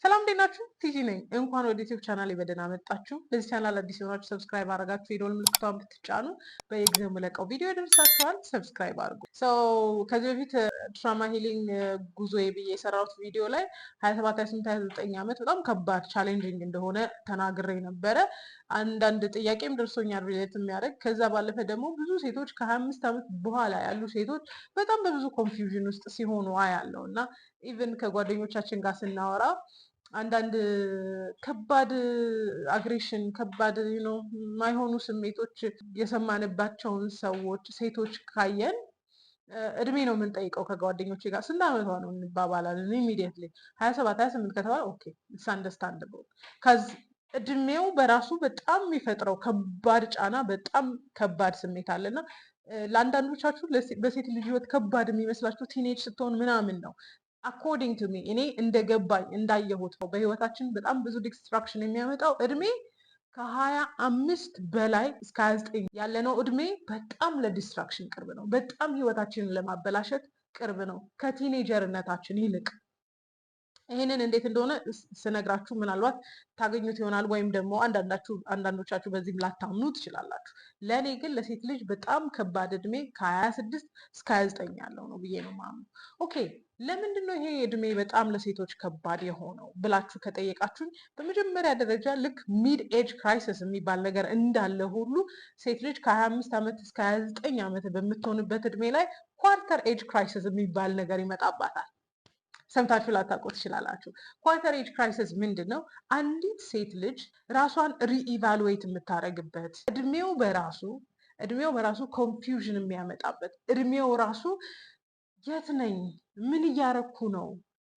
ሰላም እንዴት ናችሁ? ቲጂ ነኝ። እንኳን ወደ ዩቲዩብ ቻናል በደህና መጣችሁ። ለዚህ ቻናል አዲስ የሆናችሁ ሰብስክራይብ አድርጋችሁ የደወል ምልክቷን ብትጫኑ በየጊዜው የምለቀው ቪዲዮ ይደርሳችኋል። ሰብስክራይብ አድርጉ። ከዚህ በፊት ትራማ ሂሊንግ ጉዞ ብዬ የሰራሁት ቪዲዮ ላይ 27፣ 28፣ 29 ዓመት በጣም ከባድ ቻሌንጂንግ እንደሆነ ተናግሬ ነበረ። አንዳንድ ጥያቄም ደርሶኛል ሪሌት የሚያደርግ ከዛ ባለፈ ደግሞ ብዙ ሴቶች ከ25 ዓመት በኋላ ያሉ ሴቶች በጣም በብዙ ኮንፊውዥን ውስጥ ሲሆኑ አያለው እና ኢቨን ከጓደኞቻችን ጋር ስናወራ አንዳንድ ከባድ አግሬሽን ከባድ የማይሆኑ ስሜቶች የሰማንባቸውን ሰዎች ሴቶች ካየን እድሜ ነው የምንጠይቀው። ከጓደኞቼ ጋር ስንት ዓመቷ ነው እንባባላለን። ኢሚዲየትሊ 27 28 ከተባለ ኦኬ ኢትስ አንደርስታንደብል። እድሜው በራሱ በጣም የሚፈጥረው ከባድ ጫና በጣም ከባድ ስሜት አለና ለአንዳንዶቻችሁ በሴት ልጅ ህይወት ከባድ የሚመስላችሁ ቲኔጅ ስትሆን ምናምን ነው። አኮርዲንግ ቱ ሚ እኔ እንደገባኝ እንዳየሁት ነው በህይወታችን በጣም ብዙ ዲስትራክሽን የሚያመጣው እድሜ ከ25 በላይ እስከ 29 ያለነው እድሜ በጣም ለዲስትራክሽን ቅርብ ነው። በጣም ህይወታችንን ለማበላሸት ቅርብ ነው ከቲኔጀርነታችን ይልቅ። ይህንን እንዴት እንደሆነ ስነግራችሁ ምናልባት ታገኙት ይሆናል፣ ወይም ደግሞ አንዳንዶቻችሁ በዚህም ላታምኑ ትችላላችሁ። ለእኔ ግን ለሴት ልጅ በጣም ከባድ እድሜ ከ26 እስከ 29 ያለው ነው ብዬ ነው የማምነው። ኦኬ ለምንድን ነው ይሄ እድሜ በጣም ለሴቶች ከባድ የሆነው ብላችሁ ከጠየቃችሁኝ፣ በመጀመሪያ ደረጃ ልክ ሚድ ኤጅ ክራይሲስ የሚባል ነገር እንዳለ ሁሉ ሴት ልጅ ከ25 ዓመት እስከ 29 ዓመት በምትሆንበት እድሜ ላይ ኳርተር ኤጅ ክራይሲስ የሚባል ነገር ይመጣባታል። ሰምታችሁ ላታውቁ ትችላላችሁ። ኳርተር ኤጅ ክራይሲስ ምንድን ነው? አንዲት ሴት ልጅ ራሷን ሪኢቫሉዌት የምታደርግበት እድሜው በራሱ ኮንፊውዥን የሚያመጣበት እድሜው ራሱ የት ነኝ፣ ምን እያረኩ ነው፣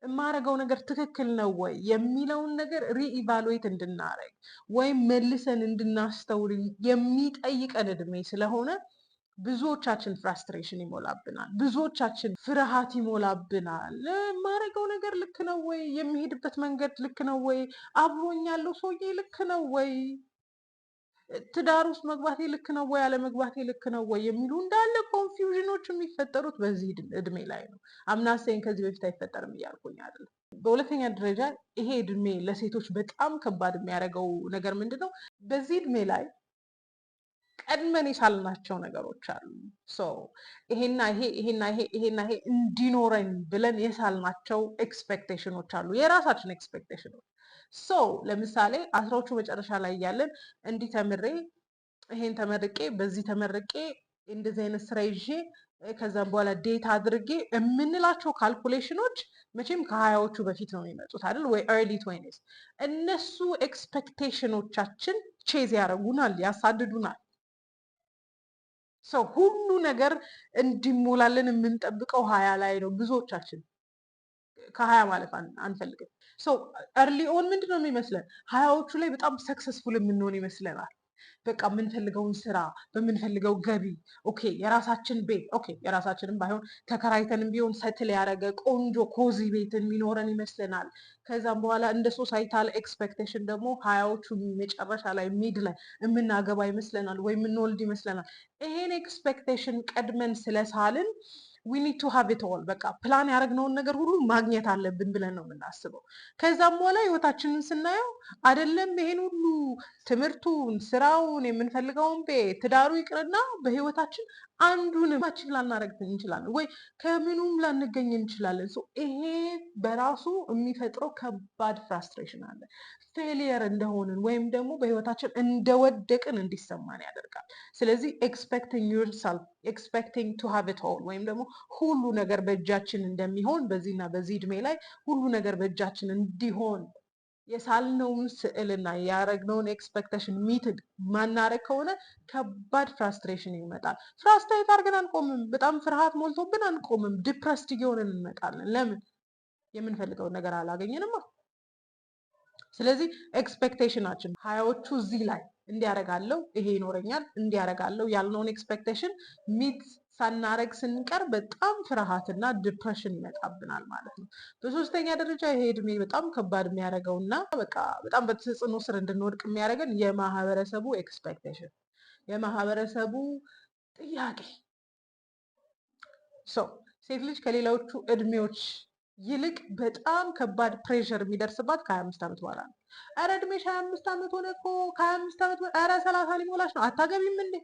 የማረገው ነገር ትክክል ነው ወይ የሚለውን ነገር ሪኢቫሉዌት እንድናረግ ወይም መልሰን እንድናስተውል የሚጠይቀን እድሜ ስለሆነ ብዙዎቻችን ፍራስትሬሽን ይሞላብናል። ብዙዎቻችን ፍርሃት ይሞላብናል። የማረገው ነገር ልክ ነው ወይ? የሚሄድበት መንገድ ልክ ነው ወይ? አብሮኝ ያለው ሰውዬ ልክ ነው ወይ? ትዳር ውስጥ መግባቴ ልክ ነው ወይ? አለመግባቴ ልክ ነው ወይ? የሚሉ እንዳለ ኮንፊውዥኖች የሚፈጠሩት በዚህ እድሜ ላይ ነው። አምናሴን ከዚህ በፊት አይፈጠርም እያልኩኝ አይደለም። በሁለተኛ ደረጃ ይሄ እድሜ ለሴቶች በጣም ከባድ የሚያደርገው ነገር ምንድን ነው? በዚህ እድሜ ላይ ቀድመን የሳልናቸው ነገሮች አሉ። ይሄና ይሄ እንዲኖረኝ ብለን የሳልናቸው ኤክስፔክቴሽኖች አሉ፣ የራሳችን ኤክስፔክቴሽኖች። ለምሳሌ አስራዎቹ መጨረሻ ላይ እያለን እንዲህ ተምሬ ይሄን ተመርቄ በዚህ ተመርቄ እንደዚህ አይነት ስራ ይዤ ከዛም በኋላ ዴት አድርጌ የምንላቸው ካልኩሌሽኖች መቼም ከሀያዎቹ በፊት ነው የሚመጡት አይደል ወይ ኤርሊ 20s። እነሱ ኤክስፔክቴሽኖቻችን ቼዝ ያደርጉናል፣ ያሳድዱናል። ሁሉ ነገር እንዲሞላልን የምንጠብቀው ሀያ ላይ ነው። ብዙዎቻችን ከሀያ ማለፍ አንፈልግም። እርሊ ኦን ምንድን ነው የሚመስለን? ሀያዎቹ ላይ በጣም ሰክሰስፉል የምንሆን ይመስለናል። በቃ የምንፈልገውን ስራ በምንፈልገው ገቢ፣ ኦኬ የራሳችን ቤት፣ ኦኬ የራሳችንም ባይሆን ተከራይተንም ቢሆን ሰትል ያደረገ ቆንጆ ኮዚ ቤት የሚኖረን ይመስለናል። ከዛም በኋላ እንደ ሶሳይታል ኤክስፔክቴሽን ደግሞ ሀያዎቹ መጨረሻ ላይ ሚድ ላይ የምናገባ ይመስለናል ወይ የምንወልድ ይመስለናል። ይሄን ኤክስፔክቴሽን ቀድመን ስለሳልን ዊ ኒድ ቱ ሃቭ ኢት ኦል፣ በቃ ፕላን ያደረግነውን ነገር ሁሉ ማግኘት አለብን ብለን ነው የምናስበው። ከዛም በኋላ ህይወታችንን ስናየው አይደለም ይሄን ሁሉ ትምህርቱን፣ ስራውን፣ የምንፈልገውን ቤት፣ ትዳሩ ይቅርና በህይወታችን አንዱንም አቺቭ ላናረግ እንችላለን ወይ ከምኑም ላንገኝ እንችላለን። ይሄ በራሱ የሚፈጥረው ከባድ ፍራስትሬሽን አለ። ፌሊየር እንደሆንን ወይም ደግሞ በህይወታችን እንደወደቅን እንዲሰማን ያደርጋል። ስለዚህ ኤክስፔክቲንግ ዩርሰልፍ ኤክስፔክቲንግ ቱ ሃቭ ኢት ኦል ወይም ደግሞ ሁሉ ነገር በእጃችን እንደሚሆን በዚህና በዚህ እድሜ ላይ ሁሉ ነገር በእጃችን እንዲሆን የሳልነውን ስዕልና ያረግነውን ኤክስፔክቴሽን ሚትድ ማናረግ ከሆነ ከባድ ፍራስትሬሽን ይመጣል። ፍራስትሬት አድርገን አንቆምም። በጣም ፍርሃት ሞልቶብን አንቆምም። ዲፕረስድ እየሆንን እንመጣለን። ለምን? የምንፈልገውን ነገር አላገኘንማ። ስለዚህ ኤክስፔክቴሽናችን ሀያዎቹ እዚህ ላይ እንዲያረጋለው ይሄ ይኖረኛል እንዲያረጋለው ያልነውን ኤክስፔክቴሽን ሚት ሳናረግ ስንቀር በጣም ፍርሃትና ዲፕሬሽን ይመጣብናል ማለት ነው። በሶስተኛ ደረጃ ይሄ እድሜ በጣም ከባድ የሚያደርገውና በቃ በጣም በተጽዕኖ ስር እንድንወድቅ የሚያደርገን የማህበረሰቡ ኤክስፔክቴሽን፣ የማህበረሰቡ ጥያቄ። ሴት ልጅ ከሌሎቹ እድሜዎች ይልቅ በጣም ከባድ ፕሬሸር የሚደርስባት ከ25 ዓመት በኋላ ነው። ኧረ እድሜሽ 25 ዓመት ሆነ እኮ ከ25 ዓመት ኧረ 30 ሊሞላሽ ነው አታገቢም እንዴ?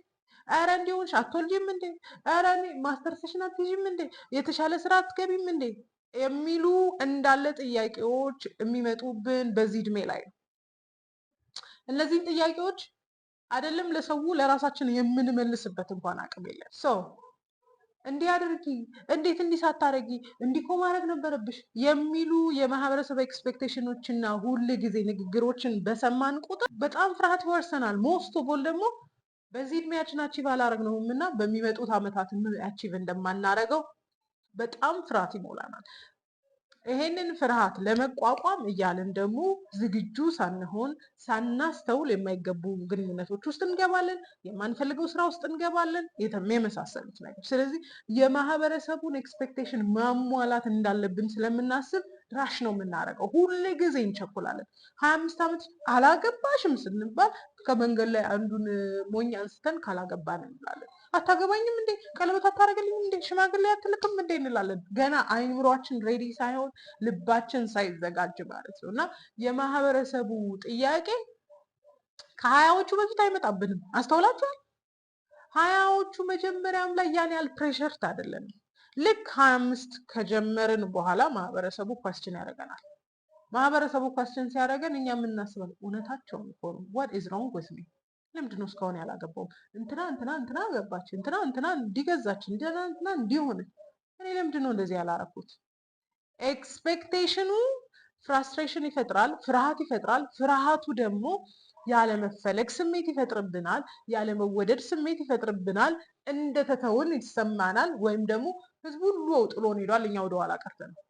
ኧረ እንዲሆንሽ አትወልጂም እንዴ? ኧረ ማስተርስሽን አትይዥም እንዴ? የተሻለ ስራ አትገቢም እንዴ? የሚሉ እንዳለ ጥያቄዎች የሚመጡብን በዚህ እድሜ ላይ ነው። እነዚህን ጥያቄዎች አይደለም ለሰው ለራሳችን የምንመልስበት እንኳን አቅም የለን። እንዲህ አድርጊ፣ እንዴት እንዲህ ሳታረጊ እንዲህ እኮ ማድረግ ነበረብሽ የሚሉ የማህበረሰብ ኤክስፔክቴሽኖችና ሁል ጊዜ ንግግሮችን በሰማን ቁጥር በጣም ፍርሃት ይወርሰናል። ሞስት ኦፍ ኦል ደግሞ በዚህ እድሜያችን አቺቭ አላረግነውም እና በሚመጡት ዓመታት አቺቭ እንደማናረገው በጣም ፍርሃት ይሞላናል። ይሄንን ፍርሃት ለመቋቋም እያልን ደግሞ ዝግጁ ሳንሆን ሳናስተውል የማይገቡ ግንኙነቶች ውስጥ እንገባለን፣ የማንፈልገው ስራ ውስጥ እንገባለን፣ የመሳሰሉት ነገር። ስለዚህ የማህበረሰቡን ኤክስፔክቴሽን ማሟላት እንዳለብን ስለምናስብ ራሽ ነው የምናደርገው። ሁሌ ጊዜ እንቸኩላለን። 25 ዓመት አላገባሽም ስንባል ከመንገድ ላይ አንዱን ሞኝ አንስተን ካላገባን እንላለን። አታገባኝም እንዴ? ቀለበት አታደርግልኝም እንዴ? ሽማግሌ አትልክም እንዴ? እንላለን። ገና አይምሯችን ሬዲ ሳይሆን ልባችን ሳይዘጋጅ ማለት ነው። እና የማህበረሰቡ ጥያቄ ከሀያዎቹ በፊት አይመጣብንም። አስተውላችኋል? ሀያዎቹ መጀመሪያም ላይ ያን ያህል ፕሬሸርት አይደለንም። ልክ 25 ከጀመርን በኋላ ማህበረሰቡ ኳስችን ያደርገናል። ማህበረሰቡ ኳስችን ሲያደርገን እኛ የምናስበው እውነታቸውን እኮ ነው። ዋት ኢዝ ሮንግ ዊዝ ሚ? ለምንድን ነው እስካሁን ያላገባውም? እንትና ገባች፣ እንትና እንዲገዛች፣ እንትና እንዲሆነች፣ እኔ ለምንድን ነው እንደዚህ ያላረኩት? ኤክስፔክቴሽኑ ፍራስትሬሽን ይፈጥራል፣ ፍርሃት ይፈጥራል። ፍርሃቱ ደግሞ ያለመፈለግ ስሜት ይፈጥርብናል፣ ያለመወደድ ስሜት ይፈጥርብናል። እንደተተውን ይሰማናል። ወይም ደግሞ ህዝቡ ሁሉ ጥሎን ሄዷል፣ እኛ ወደኋላ ቀርተን ነው።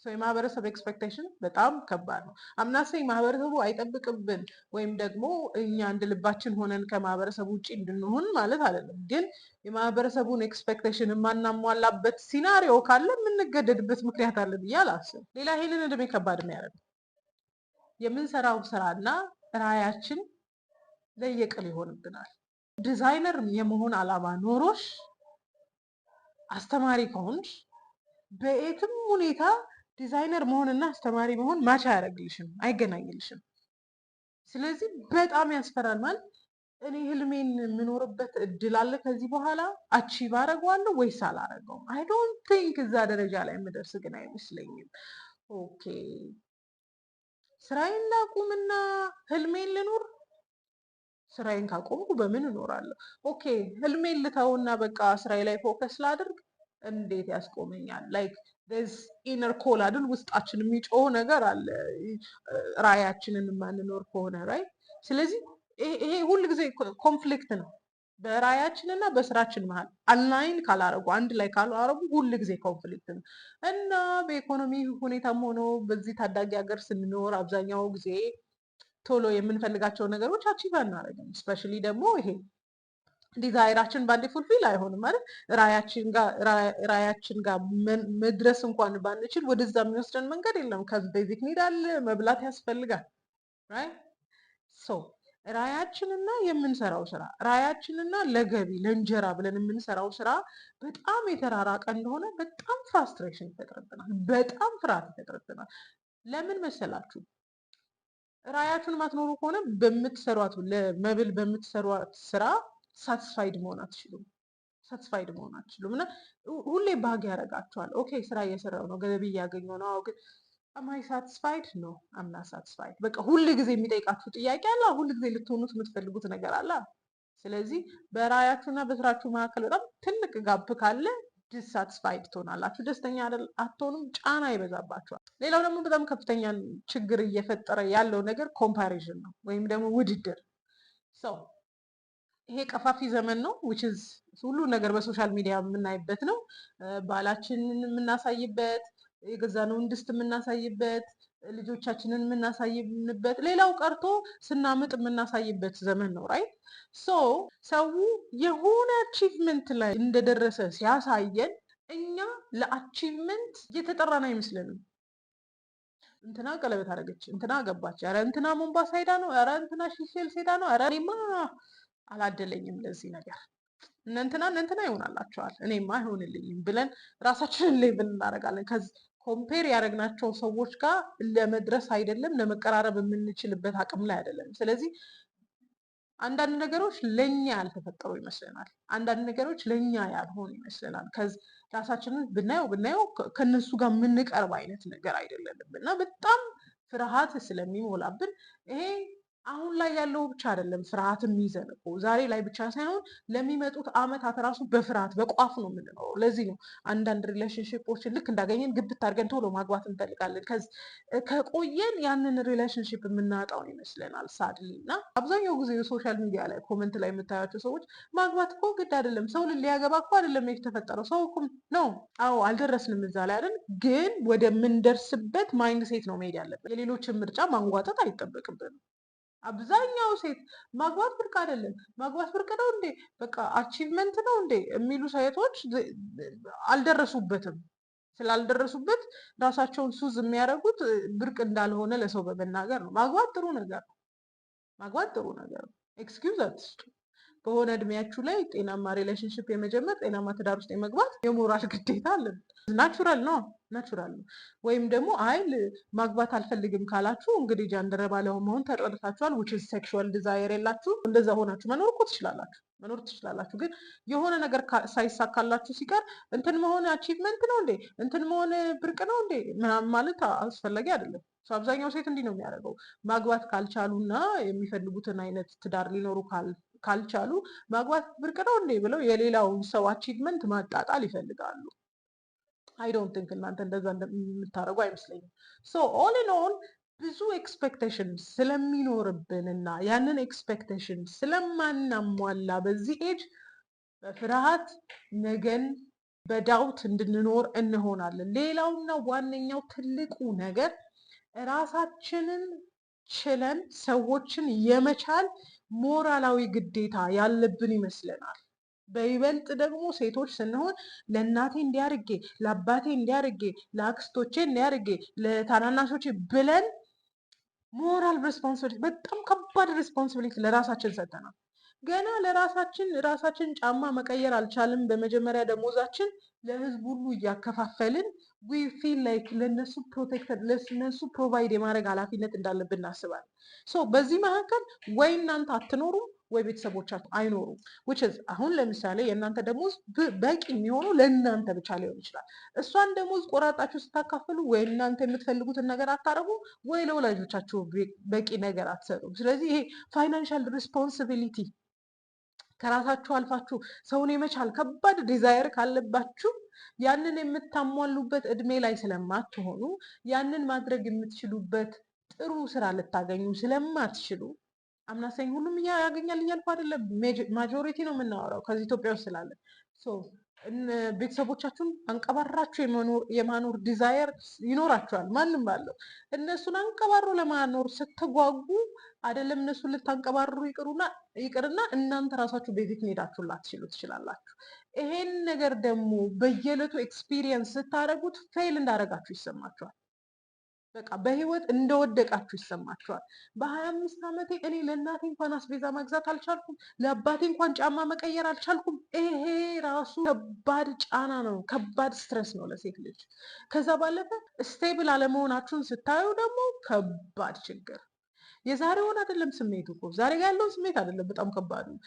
የማህበረሰብ ኤክስፔክቴሽን በጣም ከባድ ነው። አምናሰኝ ማህበረሰቡ አይጠብቅብን ወይም ደግሞ እኛ እንደ ልባችን ሆነን ከማህበረሰቡ ውጭ እንድንሆን ማለት አይደለም። ግን የማህበረሰቡን ኤክስፔክቴሽን የማናሟላበት ሲናሪዮ ካለ የምንገደድበት ምክንያት አለ ብዬ አላስብም። ሌላ ይሄንን እድሜ ከባድ የሚያደርግ የምንሰራው ስራና ራዕያችን ለየቅል ይሆንብናል። ዲዛይነር የመሆን ዓላማ ኖሮሽ አስተማሪ ከሆንሽ በየትም ሁኔታ ዲዛይነር መሆንና አስተማሪ መሆን ማች አያደርግልሽም፣ አይገናኝልሽም። ስለዚህ በጣም ያስፈራል። ማለት እኔ ህልሜን የምኖርበት እድል አለ ከዚህ በኋላ አቺቭ አደርገዋለሁ ወይስ አላደርገውም? አይ ዶንት ቲንክ እዛ ደረጃ ላይ የምደርስ ግን አይመስለኝም። ኦኬ ስራዬን ላቁምና ህልሜን ልኑር? ስራዬን ካቆምኩ በምን እኖራለሁ? ኦኬ ህልሜን ልተውና በቃ ስራዬ ላይ ፎከስ ላድርግ? እንዴት ያስቆመኛል? ላይክ ኢነር ኮል አይደል? ውስጣችን የሚጮህ ነገር አለ ራዕያችንን የማንኖር ከሆነ ራይ። ስለዚህ ይሄ ሁል ጊዜ ኮንፍሊክት ነው በራዕያችንና በስራችን መሀል አላይን ካላረጉ፣ አንድ ላይ ካላረጉ ሁል ጊዜ ኮንፍሊክት ነው። እና በኢኮኖሚ ሁኔታም ሆኖ በዚህ ታዳጊ ሀገር ስንኖር አብዛኛው ጊዜ ቶሎ የምንፈልጋቸው ነገሮች አቺቭ አናደርግም። ስፔሻሊ ደግሞ ይሄ ዲዛይራችን ባንዴ ፉልፊል አይሆንም ማለት ራያችን ጋር መድረስ እንኳን ባንችል ወደዛ የሚወስደን መንገድ የለም። ቤዚክ ኒድ አለ፣ መብላት ያስፈልጋል። ራያችንና የምንሰራው ስራ ራያችንና ለገቢ ለእንጀራ ብለን የምንሰራው ስራ በጣም የተራራቀ እንደሆነ በጣም ፍራስትሬሽን ይፈጥርብናል፣ በጣም ፍርሃት ይፈጥርብናል። ለምን መሰላችሁ? ራያችሁን ማትኖሩ ከሆነ በምትሰሯት ለመብል በምትሰሯት ስራ ሳትስፋይድ መሆን አትችሉም። ሳትስፋይድ መሆን አትችሉም እና ሁሌ ባግ ያደርጋችኋል። ኦኬ ስራ እየሰራው ነው፣ ገቢ እያገኘው ነው፣ ግን አማይ ሳትስፋይድ ነው? አምና ሳትስፋይድ። በቃ ሁል ጊዜ የሚጠይቃችሁ ጥያቄ አለ፣ ሁል ጊዜ ልትሆኑት የምትፈልጉት ነገር አለ። ስለዚህ በራያችሁና በስራችሁ መካከል በጣም ትልቅ ጋፕ ካለ ዲስሳትስፋይድ ትሆናላችሁ፣ ደስተኛ አትሆኑም፣ ጫና ይበዛባችኋል። ሌላው ደግሞ በጣም ከፍተኛ ችግር እየፈጠረ ያለው ነገር ኮምፓሪዥን ነው ወይም ደግሞ ውድድር። ይሄ ቀፋፊ ዘመን ነው። ሁሉ ነገር በሶሻል ሚዲያ የምናይበት ነው። ባላችንን የምናሳይበት፣ የገዛነውን ድስት የምናሳይበት፣ ልጆቻችንን የምናሳይበት፣ ሌላው ቀርቶ ስናምጥ የምናሳይበት ዘመን ነው። ራይት ሰው የሆነ አቺቭመንት ላይ እንደደረሰ ሲያሳየን እኛ ለአቺቭመንት እየተጠራን አይመስለንም። እንትና ቀለበት አደረገች፣ እንትና ገባች፣ ኧረ እንትና ሞምባሳ ሄዳ ነው፣ ኧረ እንትና ሺሼልስ ሄዳ ነው፣ ኧረ እኔማ አላደለኝም ለዚህ ነገር፣ እነንትና ይሆናላቸዋል፣ እኔማ አይሆንልኝም ብለን ራሳችንን ሌብል እናደርጋለን። ኮምፔር ያደረግናቸው ሰዎች ጋር ለመድረስ አይደለም ለመቀራረብ የምንችልበት አቅም ላይ አይደለም። ስለዚህ አንዳንድ ነገሮች ለኛ ያልተፈጠሩ ይመስለናል። አንዳንድ ነገሮች ለኛ ያልሆኑ ይመስለናል። ራሳችንን ብናየው ከነሱ ጋር የምንቀርብ አይነት ነገር አይደለንም እና በጣም ፍርሃት ስለሚሞላብን ይሄ አሁን ላይ ያለው ብቻ አይደለም ፍርሃት የሚይዘን እኮ ዛሬ ላይ ብቻ ሳይሆን ለሚመጡት አመታት ራሱ በፍርሃት በቋፍ ነው የምንኖረው። ለዚህ ነው አንዳንድ ሪሌሽንሽፖችን ልክ እንዳገኘን ግብት አድርገን ቶሎ ማግባት እንፈልጋለን። ከቆየን ያንን ሪሌሽንሽፕ የምናጣው ይመስለናል ሳድሊ። እና አብዛኛው ጊዜ የሶሻል ሚዲያ ላይ ኮመንት ላይ የምታያቸው ሰዎች ማግባት እኮ ግድ አይደለም፣ ሰው ሊያገባ እኮ አይደለም የተፈጠረው ሰው እኮ ነው። አዎ አልደረስንም እዛ ላይ አይደል? ግን ወደምንደርስበት ማይንድ ሴት ነው መሄድ ያለብን። የሌሎችን ምርጫ ማንጓጠጥ አይጠበቅብንም። አብዛኛው ሴት ማግባት ብርቅ አይደለም፣ ማግባት ብርቅ ነው እንዴ፣ በቃ አቺቭመንት ነው እንዴ የሚሉ ሴቶች አልደረሱበትም። ስላልደረሱበት ራሳቸውን ሱዝ የሚያደርጉት ብርቅ እንዳልሆነ ለሰው በመናገር ነው። ማግባት ጥሩ ነገር ነው። ማግባት ጥሩ ነገር ነው። ኤክስኪውዝ አትስጡ። በሆነ እድሜያችሁ ላይ ጤናማ ሪሌሽንሽፕ የመጀመር ጤናማ ትዳር ውስጥ የመግባት የሞራል ግዴታ አለን። ናቹራል ነው፣ ናቹራል ነው። ወይም ደግሞ አይል ማግባት አልፈልግም ካላችሁ እንግዲህ ጃንደረባ ለመሆን ተጠርታችኋል። which is sexual desire የላችሁ። እንደዛ ሆናችሁ መኖር እኮ ትችላላችሁ። ግን የሆነ ነገር ሳይሳካላችሁ ሲቀር እንትን መሆን አቺቭመንት ነው እንዴ፣ እንትን መሆን ብርቅ ነው እንዴ ምናምን ማለት አስፈላጊ አይደለም። አብዛኛው ሴት እንዲህ ነው የሚያደርገው። ማግባት ካልቻሉና የሚፈልጉትን አይነት ትዳር ሊኖሩ ካልቻሉ ማግባት ብርቅ ነው እንዴ ብለው የሌላውን ሰው አቺቭመንት ማጣጣል ይፈልጋሉ። አይ ዶንት ቲንክ እናንተ እንደዛ እንደምታደርጉ አይመስለኝም። ሶ ኦል ኢን ኦል ብዙ ኤክስፔክቴሽን ስለሚኖርብን እና ያንን ኤክስፔክቴሽን ስለማናሟላ በዚህ ኤጅ በፍርሃት ነገን በዳውት እንድንኖር እንሆናለን። ሌላውና ዋነኛው ትልቁ ነገር ራሳችንን ችለን ሰዎችን የመቻል ሞራላዊ ግዴታ ያለብን ይመስለናል። በይበልጥ ደግሞ ሴቶች ስንሆን ለእናቴ እንዲያርጌ፣ ለአባቴ እንዲያርጌ፣ ለአክስቶቼ እንዲያርጌ፣ ለታናናሾቼ ብለን ሞራል ሬስፖንሲቢሊቲ፣ በጣም ከባድ ሬስፖንሲቢሊቲ ለራሳችን ሰጠናል። ገና ራሳችን ጫማ መቀየር አልቻልም። በመጀመሪያ ደሞዛችን ለህዝብ ሁሉ እያከፋፈልን ዊ ፊል ላይክ ለነሱ ፕሮቴክተር ለነሱ ፕሮቫይድ የማድረግ ኃላፊነት እንዳለብን እናስባለን። ሶ በዚህ መካከል ወይ እናንተ አትኖሩም ወይ ቤተሰቦቻችሁ አይኖሩም። which is አሁን ለምሳሌ የእናንተ ደሞዝ በቂ የሚሆነው ለእናንተ ብቻ ሊሆን ይችላል። እሷን ደሞዝ ቆራጣችሁ ስታካፍሉ ወይ እናንተ የምትፈልጉትን ነገር አታረጉ ወይ ለወላጆቻችሁ በቂ ነገር አትሰጡም። ስለዚህ ይሄ ፋይናንሻል ሪስፖንሲቢሊቲ ከራሳችሁ አልፋችሁ ሰውን የመቻል ከባድ ዲዛይር ካለባችሁ ያንን የምታሟሉበት እድሜ ላይ ስለማትሆኑ ያንን ማድረግ የምትችሉበት ጥሩ ስራ ልታገኙ ስለማትችሉ አምናሰኝ ሁሉም ያገኛል እያልኩ አይደለም። ማጆሪቲ ነው የምናወራው ከዚህ ኢትዮጵያ ውስጥ ስላለ ቤተሰቦቻችሁን አንቀባራችሁ የማኖር ዲዛየር ይኖራችኋል። ማንም ባለው እነሱን አንቀባሮ ለማኖር ስትጓጉ አይደለም እነሱን ልታንቀባሩ ይቅርና እናንተ ራሳችሁ ቤዚክ ኔዳችሁን ላትችሉ ትችላላችሁ። ይሄን ነገር ደግሞ በየዕለቱ ኤክስፒሪየንስ ስታደርጉት ፌል እንዳደረጋችሁ ይሰማችኋል። በቃ በህይወት እንደወደቃችሁ ይሰማችኋል። በ25 ዓመቴ እኔ ለእናቴ እንኳን አስቤዛ መግዛት አልቻልኩም፣ ለአባቴ እንኳን ጫማ መቀየር አልቻልኩም። ይሄ ራሱ ከባድ ጫና ነው፣ ከባድ ስትረስ ነው ለሴት ልጅ። ከዛ ባለፈ ስቴብል አለመሆናችሁን ስታዩ ደግሞ ከባድ ችግር። የዛሬውን አይደለም ስሜቱ እኮ ዛሬ ጋር ያለውን ስሜት አይደለም በጣም ከባድ ነው።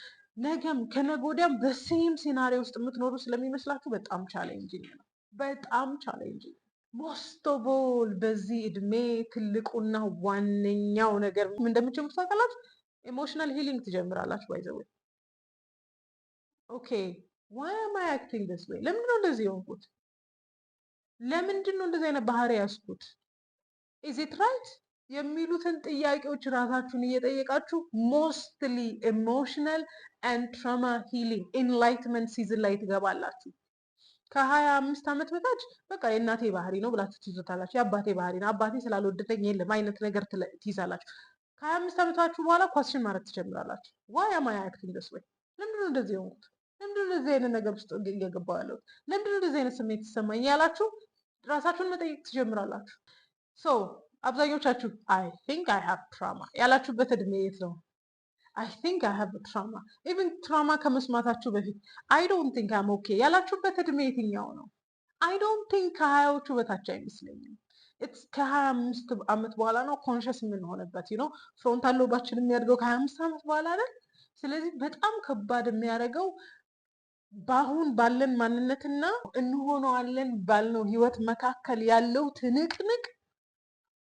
ነገም ከነገ ወዲያም በሴም ሴናሪዮ ውስጥ የምትኖሩ ስለሚመስላችሁ በጣም ቻሌንጂንግ ነው፣ በጣም ቻሌንጂንግ። ሞስት ኦፍ ኦል በዚህ እድሜ ትልቁና ዋነኛው ነገር እንደምትጀምሩ ታውቃላችሁ፣ ኢሞሽናል ሂሊንግ ትጀምራላችሁ። ባይ ዘ ዌይ ኦኬ ዋይ አም አይ አክቲንግ ዲስ ዌይ፣ ለምንድን ነው እንደዚህ የሆንኩት? ለምንድን ነው እንደዚህ አይነት ባህሪ ያስኩት? ኢዝ ኢት ራይት የሚሉትን ጥያቄዎች ራሳችሁን እየጠየቃችሁ ሞስትሊ ኢሞሽናል ኤንድ ትራማ ሂሊንግ ኢንላይትመንት ሲዝን ላይ ትገባላችሁ። ከ25 ዓመት በታች በቃ የእናቴ ባህሪ ነው ብላችሁ ትይዙታላችሁ። የአባቴ ባህሪ ነው፣ አባቴ ስላልወደደኝ የለም አይነት ነገር ትይዛላችሁ። ከ25 ዓመታችሁ በኋላ ኳስችን ማድረግ ትጀምራላችሁ። ዋይ አም አይ አክቲንግ ዲስ ዌይ፣ ለምንድነው እንደዚህ የሆንኩት? ለምንድነው እንደዚህ አይነት ነገር ውስጥ እየገባሁ ያለሁት? ለምንድነው እንደዚህ አይነት ስሜት ይሰማኝ ያላችሁ ራሳችሁን መጠየቅ ትጀምራላችሁ። ሶ አብዛኞቻችሁ አይ ቲንክ አይ ሃቭ ትራማ ያላችሁበት እድሜ የት ነው? አይ ቲንክ አይ ሃቭ ትራማ ኢቭን ትራማ ከመስማታችሁ በፊት አይ ዶንት ቲንክ አም ኦኬ ያላችሁበት እድሜ የትኛው ነው? አይ ዶንት ቲንክ ከሀያዎቹ በታች አይመስለኝም። ከ25 ዓመት በኋላ ነው ኮንሸስ የምንሆንበት ነው። ፍሮንታል ሎባችን የሚያድገው ከ25 ዓመት በኋላ አይደል? ስለዚህ በጣም ከባድ የሚያደርገው በአሁን ባለን ማንነትና እንሆነዋለን ባልነው ህይወት መካከል ያለው ትንቅንቅ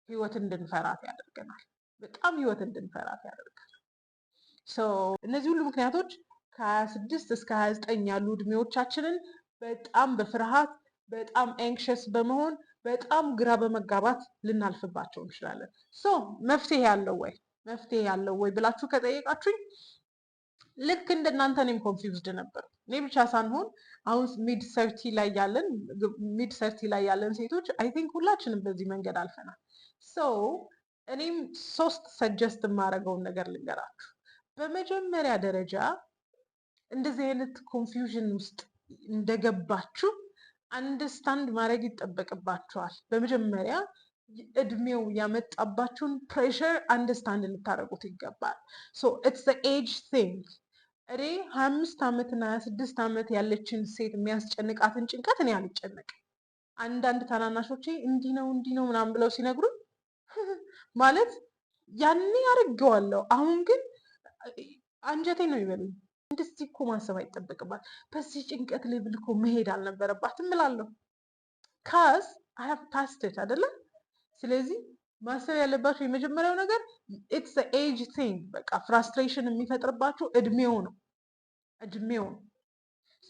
ህይወት እንድንፈራት ያደርገናል። በጣም ህይወት እንድንፈራት ያደርጋል። እነዚህ ሁሉ ምክንያቶች ከ26 እስከ 29 ያሉ እድሜዎቻችንን በጣም በፍርሃት በጣም ኤንክሸስ በመሆን በጣም ግራ በመጋባት ልናልፍባቸው እንችላለን። መፍትሄ ያለው ወይ ብላችሁ ከጠየቃችሁኝ ልክ እንደናንተ እኔም ኮንፊውዝድ ነበር። እኔ ብቻ ሳንሆን አሁን ሚድ ሰርቲ ላይ ያለን ሴቶች አይ ቲንክ ሁላችንም በዚህ መንገድ አልፈናል። እኔም 3 ሰጀስት የማደርገውን ነገር ልንገራችሁ። በመጀመሪያ ደረጃ እንደዚህ አይነት ኮንፊውዥን ውስጥ እንደገባችሁ አንደርስታንድ ማድረግ ይጠበቅባችኋል። በመጀመሪያ እድሜው ያመጣባችሁን ፕሬሸር አንደርስታንድ ልታደርጉት ይገባል። ኢትስ ዘ ኤጅ ቲንግ። እኔ 25 ዓመትና 26 ዓመት ያለችን ሴት የሚያስጨንቃትን ጭንቀት እኔ አልጨነቅም። አንዳንድ ታናናሾቼ እንዲህ ነው ምናምን ብለው ሲነግሩኝ ማለት ያኔ አድርጌዋለሁ፣ አሁን ግን አንጀቴ ነው ይበሉኝ። እንደዚህ እኮ ማሰብ አይጠበቅባት፣ በዚህ ጭንቀት ሌብል እኮ መሄድ አልነበረባትም እላለሁ። ካዝ አይ ሃቭ ፓስት ኢት አይደለም። ስለዚህ ማሰብ ያለባቸው የመጀመሪያው ነገር ኢትስ ኤጅ ቲንግ። በቃ ፍራስትሬሽን የሚፈጥርባቸው እድሜው ነው።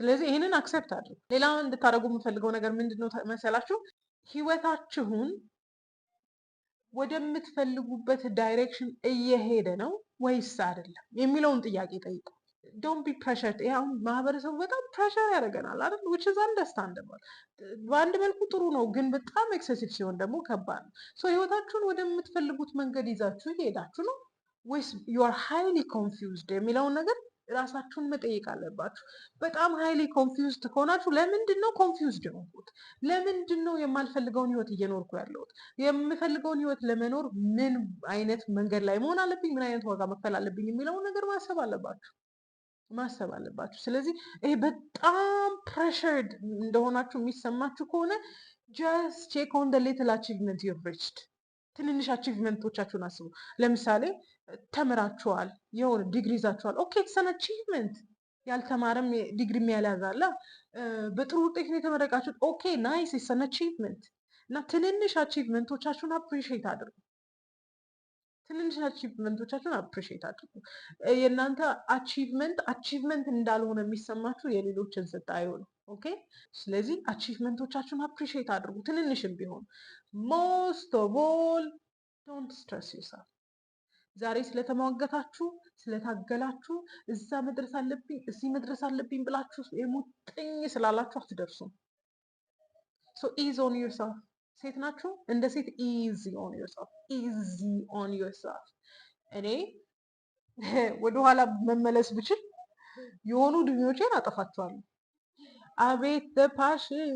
ስለዚህ ይህንን አክሴፕት አድርጉ። ሌላ እንድታደርጉ የምፈልገው ነገር ምንድነው መሰላችሁ? ህይወታችሁን ወደምትፈልጉበት ዳይሬክሽን እየሄደ ነው ወይስ አይደለም የሚለውን ጥያቄ ጠይቁ። ዶንት ቢ ፕሬሸርድ። አሁን ማህበረሰቡ በጣም ፕሬሸር ያደርገናል አይደል? which is understandable። በአንድ መልኩ ጥሩ ነው፣ ግን በጣም ኤክሰሲቭ ሲሆን ደግሞ ከባድ ነው። ህይወታችሁን ወደምትፈልጉት መንገድ ይዛችሁ እየሄዳችሁ ነው ወይስ you are highly confused የሚለውን ነገር ራሳችሁን መጠየቅ አለባችሁ። በጣም ሃይሊ ኮንፊውዝድ ከሆናችሁ ለምንድን ነው ኮንፊውዝድ የሆንኩት? ለምንድን ነው የማልፈልገውን ህይወት እየኖርኩ ያለሁት? የምፈልገውን ህይወት ለመኖር ምን አይነት መንገድ ላይ መሆን አለብኝ? ምን አይነት ዋጋ መክፈል አለብኝ? የሚለውን ነገር ማሰብ አለባችሁ። ስለዚህ ይሄ በጣም ፕሬሸርድ እንደሆናችሁ የሚሰማችሁ ከሆነ ጀስት ቼክ ኦን ደ ሊትል አቺቭመንት ዩ ሪችድ። ትንንሽ አቺቭመንቶቻችሁን አስቡ። ለምሳሌ ተምራችኋል፣ የሆነ ዲግሪ ይዛችኋል። ኦኬ ኢትስ አን አቺቭመንት። ያልተማረም ዲግሪ ያልያዛላ በጥሩ ውጤት ነው የተመረቃችሁት። ኦኬ ናይስ ኢትስ አን አቺቭመንት። እና ትንንሽ አቺቭመንቶቻችሁን አፕሪሺየት አድርጉ። የእናንተ አቺቭመንት እንዳልሆነ የሚሰማችሁ የሌሎችን ስታዩ ነው። ኦኬ ስለዚህ አቺቭመንቶቻችሁን አፕሪሺየት አድርጉ፣ ትንንሽም ቢሆን። ሞስት ኦፍ ኦል ዶንት ስትረስ ዩርሰልፍ። ዛሬ ስለተሟገታችሁ ስለታገላችሁ እዛ መድረስ አለብኝ እዚህ መድረስ አለብኝ ብላችሁ የሙጥኝ ስላላችሁ አትደርሱም። ኢዝ ኦን ዩርሰልፍ። ሴት ናችሁ፣ እንደ ሴት ኢዚ ኦን ዩርሰልፍ። እኔ ወደኋላ መመለስ ብችል የሆኑ እድሜዎቼን አጠፋቸዋለሁ። አቤት ፓሽን፣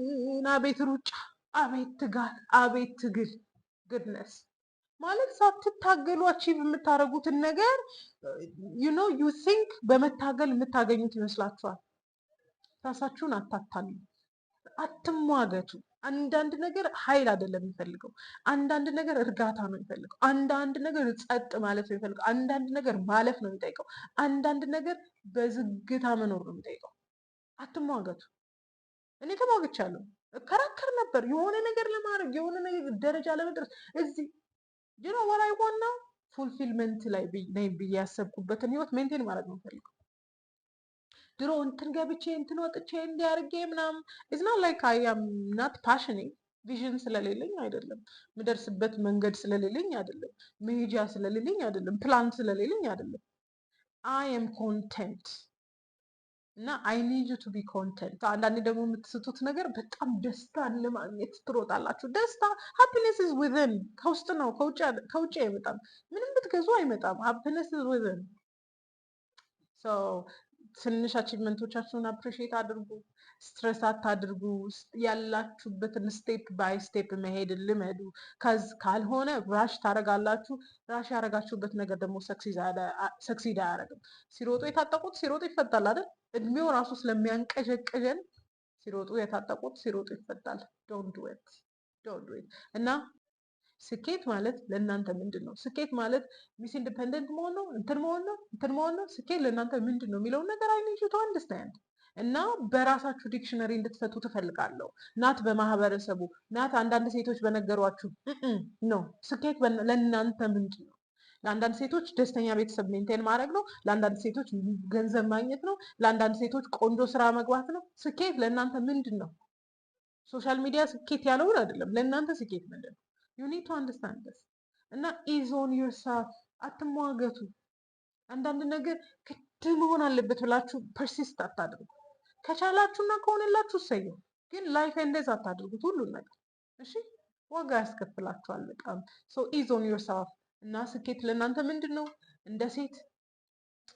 አቤት ሩጫ፣ አቤት ትጋት፣ አቤት ትግል። ግድነስ ማለት ሳትታገሉ አቺቭ የምታደርጉትን ነገር ዩ ቲንክ በመታገል የምታገኙት ይመስላችኋል። ራሳችሁን አታታሉ፣ አትሟገቱ። አንዳንድ ነገር ኃይል አይደለም የሚፈልገው። አንዳንድ ነገር እርጋታ ነው የሚፈልገው። አንዳንድ ነገር ጸጥ ማለት ነው የሚፈልገው። አንዳንድ ነገር ማለፍ ነው የሚጠይቀው። አንዳንድ ነገር በዝግታ መኖር ነው የሚጠይቀው። አትሟገቱ። እኔ ተሟግቻለሁ፣ እከራከር ነበር የሆነ ነገር ለማድረግ የሆነ ነገር ደረጃ ለመድረስ። እዚህ ወላይ ዋና ፉልፊልመንት ላይ ነኝ ብዬ ያሰብኩበትን ህይወት ሜንቴን ማድረግ ነው የምፈልገው። ድሮ እንትን ገብቼ እንትን ወጥቼ እንዲያርጌ ምናምን ኢዝ ናት ላይክ አይ አም ናት ፓሽኔት። ቪዥን ስለሌለኝ አይደለም፣ ምደርስበት መንገድ ስለሌለኝ አይደለም፣ መሄጃ ስለሌለኝ አይደለም፣ ፕላን ስለሌለኝ አይደለም። አይ ኤም ኮንቴንት እና አይ ኒድ ዩ ቱ ቢ ኮንቴንት። አንዳንዴ ደግሞ የምትስቱት ነገር በጣም ደስታን ለማግኘት ትሮጣላችሁ። ደስታ ሃፒነስ ኢዝ ዊዝን፣ ከውስጥ ነው፣ ከውጭ አይመጣም። ምንም ብትገዙ አይመጣም። ሃፒነስ ኢዝ ዊዝን። ትንሽ አቺቭመንቶቻችሁን አፕሪሺየት አድርጉ። ስትረስ አታድርጉ። ያላችሁበትን ስቴፕ ባይ ስቴፕ መሄድ ልመዱ። ካልሆነ ራሽ ታደርጋላችሁ። ራሽ ያደረጋችሁበት ነገር ደግሞ ሰክሲድ አያደርግም። ሲሮጡ የታጠቁት ሲሮጡ ይፈታል አይደል? እድሜው ራሱ ስለሚያንቀዠቅዠን ሲሮጡ የታጠቁት ሲሮጡ ይፈታል። ዶንት ዱ ኢት ዶንት ዱ ኢት። እና ስኬት ማለት ለእናንተ ምንድን ነው? ስኬት ማለት ሚስ ኢንዲፐንደንት መሆን ነው? እንትን መሆን ነው? እንትን መሆን ነው? ስኬት ለእናንተ ምንድን ነው የሚለውን ነገር አይ ኒድ ዩ ቱ አንደርስታንድ እና በራሳችሁ ዲክሽነሪ እንድትፈቱ ትፈልጋለሁ። ናት በማህበረሰቡ ናት አንዳንድ ሴቶች በነገሯችሁ ነው። ስኬት ለእናንተ ምንድን ነው? ለአንዳንድ ሴቶች ደስተኛ ቤተሰብ ሜንቴን ማድረግ ነው። ለአንዳንድ ሴቶች ገንዘብ ማግኘት ነው። ለአንዳንድ ሴቶች ቆንጆ ስራ መግባት ነው። ስኬት ለእናንተ ምንድን ነው? ሶሻል ሚዲያ ስኬት ያለውን አይደለም። ለእናንተ ስኬት ምንድን ነው? ዩ ኒድ ቱ አንደርስታንድ ስ እና ኢዝ ኦን ዮርሰልፍ። አትሟገቱ። አንዳንድ ነገር ግድ መሆን አለበት ብላችሁ ፐርሲስት አታድርጉ። ከቻላችሁና ከሆነላችሁ እሰየው፣ ግን ላይፍ እንደዛ አታድርጉት ሁሉን ነገር። እሺ ዋጋ ያስከፍላችኋል በጣም። ሶ ኢዝ ኦን ዮርሰልፍ። እና ስኬት ለእናንተ ምንድን ነው? እንደ ሴት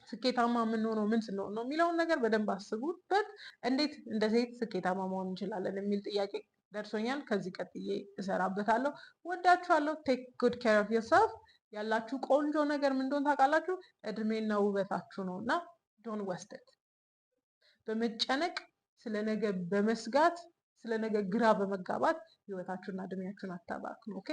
ስኬታማ የምንሆነው ምን ስንሆን ነው የሚለውን ነገር በደንብ አስቡበት። እንዴት እንደ ሴት ስኬታማ መሆን እንችላለን የሚል ጥያቄ ደርሶኛል። ከዚህ ቀጥዬ እሰራበታለሁ። ወዳችኋለሁ። ቴክ ጉድ ኬር ኦፍ ዮርሰልፍ። ያላችሁ ቆንጆ ነገር ምን እንደሆነ ታውቃላችሁ? እድሜና ውበታችሁ ነው። እና ዶን ወስደት በመጨነቅ ስለ ነገ በመስጋት ስለ ነገ ግራ በመጋባት ህይወታችሁና እድሜያችሁን አታባክኑ። ኦኬ።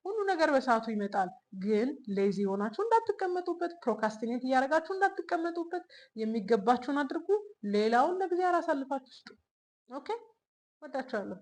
ሁሉ ነገር በሰዓቱ ይመጣል፣ ግን ሌዚ ሆናችሁ እንዳትቀመጡበት፣ ፕሮካስቲኔት እያደረጋችሁ እንዳትቀመጡበት። የሚገባችሁን አድርጉ፣ ሌላውን ለእግዚአብሔር አሳልፋችሁ ስጡ። ኦኬ። ወዳችኋለሁ።